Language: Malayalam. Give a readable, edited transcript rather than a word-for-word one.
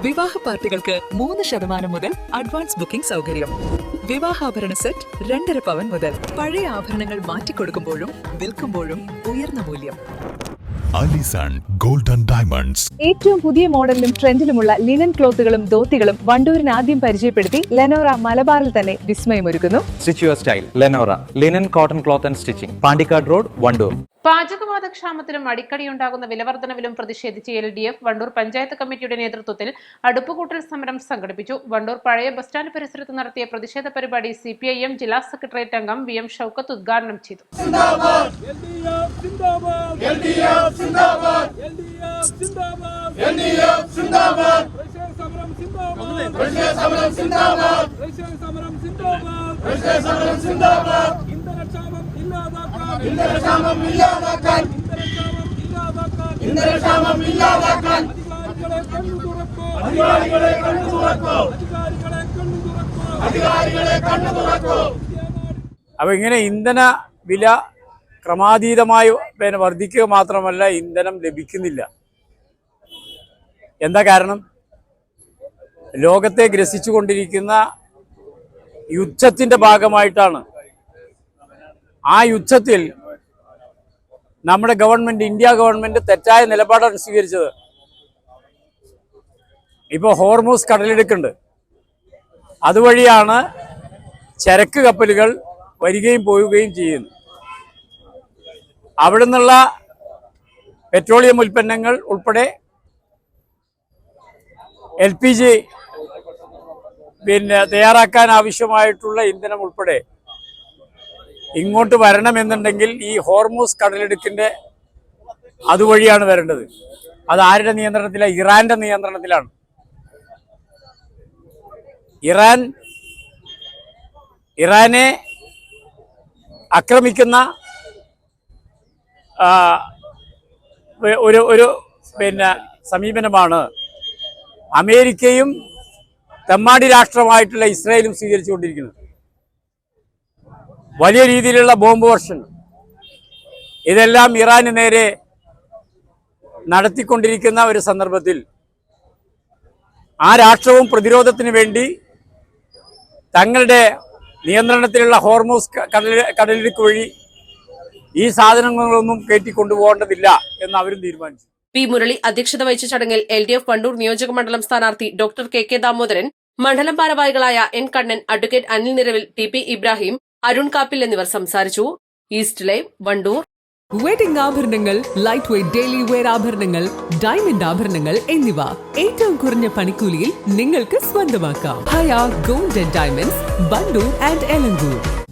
വിവാഹ പാർട്ടികൾക്ക് 3% മുതൽ അഡ്വാൻസ് ബുക്കിംഗ് സൗകര്യം. വിവാഹാഭരണ സെറ്റ് 2.5 പവൻ മുതൽ. പഴയ ആഭരണങ്ങൾ മാറ്റിക്കൊടുക്കുമ്പോഴും വിൽക്കുമ്പോഴും ഉയർന്ന മൂല്യം. Allison golden diamonds. ഏറ്റവും പുതിയ മോഡലിലും ട്രെൻഡിലുമുള്ള ലിനൻ ക്ലോത്തുകളും ധോത്തികളും വണ്ടൂരിന് ആദ്യം പരിചയപ്പെടുത്തി ലെനോറ മലബാറിൽ തന്നെ വിസ്മയമൊരുക്കുന്നു. Stitch your style Lenora linen cotton cloth and stitching, Pandikkad road, Wandoor. പാചകവാത ക്ഷാമത്തിലും അടിക്കടിയുണ്ടാകുന്ന വിലവർദ്ധനവിലും പ്രതിഷേധിച്ച് LDF വണ്ടൂർ പഞ്ചായത്ത് കമ്മിറ്റിയുടെ നേതൃത്വത്തിൽ അടുപ്പുകൂട്ടൽ സമരം സംഘടിപ്പിച്ചു. വണ്ടൂർ പഴയ ബസ് സ്റ്റാൻഡ് പരിസരത്ത് നടത്തിയ പ്രതിഷേധ പരിപാടി CPIM ജില്ലാ സെക്രട്ടേറിയറ്റ് അംഗം VM ഷൌക്കത്ത് ഉദ്ഘാടനം ചെയ്തു. അപ്പൊ ഇങ്ങനെ ഇന്ധന വില ക്രമാതീതമായി വർദ്ധിക്കുക മാത്രമല്ല, ഇന്ധനം ലഭിക്കുന്നില്ല. എന്താ കാരണം? ലോകത്തെ ഗ്രസിച്ചുകൊണ്ടിരിക്കുന്ന യുദ്ധത്തിന്റെ ഭാഗമായിട്ടാണ്. ആ യുദ്ധത്തിൽ നമ്മുടെ ഗവൺമെന്റ്, ഇന്ത്യ ഗവൺമെന്റ് തെറ്റായ നിലപാടാണ് സ്വീകരിച്ചത്. ഇപ്പോൾ ഹോർമൂസ് കടലിടുക്കുണ്ട്. അതുവഴിയാണ് ചരക്ക് കപ്പലുകൾ വരികയും പോവുകയും ചെയ്യുന്നത്. അവിടെ നിന്നുള്ള പെട്രോളിയം ഉൽപ്പന്നങ്ങൾ ഉൾപ്പെടെ LPG തയ്യാറാക്കാൻ ആവശ്യമായിട്ടുള്ള ഇന്ധനം ഉൾപ്പെടെ ഇങ്ങോട്ട് വരണമെന്നുണ്ടെങ്കിൽ ഈ ഹോർമൂസ് കടലിടുക്കിന്റെ അതുവഴിയാണ് വരേണ്ടത്. അത് ആരുടെ നിയന്ത്രണത്തിലാണ്? ഇറാന്റെ നിയന്ത്രണത്തിലാണ്. ഇറാനെ ആക്രമിക്കുന്ന ഒരു സമീപനമാണ് അമേരിക്കയും തെമ്മാടി രാഷ്ട്രമായിട്ടുള്ള ഇസ്രായേലും സ്വീകരിച്ചുകൊണ്ടിരിക്കുന്നത്. വലിയ രീതിയിലുള്ള ബോംബ് വർഷം ഇതെല്ലാം ഇറാന് നേരെ നടത്തിക്കൊണ്ടിരിക്കുന്ന ഒരു സന്ദർഭത്തിൽ ആ രാഷ്ട്രവും പ്രതിരോധത്തിന് വേണ്ടി തങ്ങളുടെ നിയന്ത്രണത്തിലുള്ള ഹോർമൂസ് കടലിടുക്ക് വഴി ഈ സാധനങ്ങളൊന്നും കയറ്റിക്കൊണ്ടുപോകേണ്ടതില്ല എന്ന് അവരും തീരുമാനിച്ചു. P. മുരളി അധ്യക്ഷത വഹിച്ച ചടങ്ങിൽ LDF വണ്ടൂർ നിയോജക മണ്ഡലം സ്ഥാനാർത്ഥി ഡോക്ടർ KK ദാമോദരൻ, മണ്ഡലം ഭാരവാഹികളായ N. Kannan, advocate Anil Niravil, TP Ibrahim, Arun Kappil എന്നിവർ സംസാരിച്ചു. East Live, Wandoor. വെഡിംഗ് ആഭരണങ്ങൾ, ലൈറ്റ് വെയ്റ്റ് ഡെയിലി വെയർ ആഭരണങ്ങൾ, ഡയമണ്ട് ആഭരണങ്ങൾ എന്നിവ ഏറ്റവും കുറഞ്ഞ പണിക്കൂലിയിൽ നിങ്ങൾക്ക് സ്വന്തമാക്കാം. Haya gold and diamonds, Wandoor and Elankur.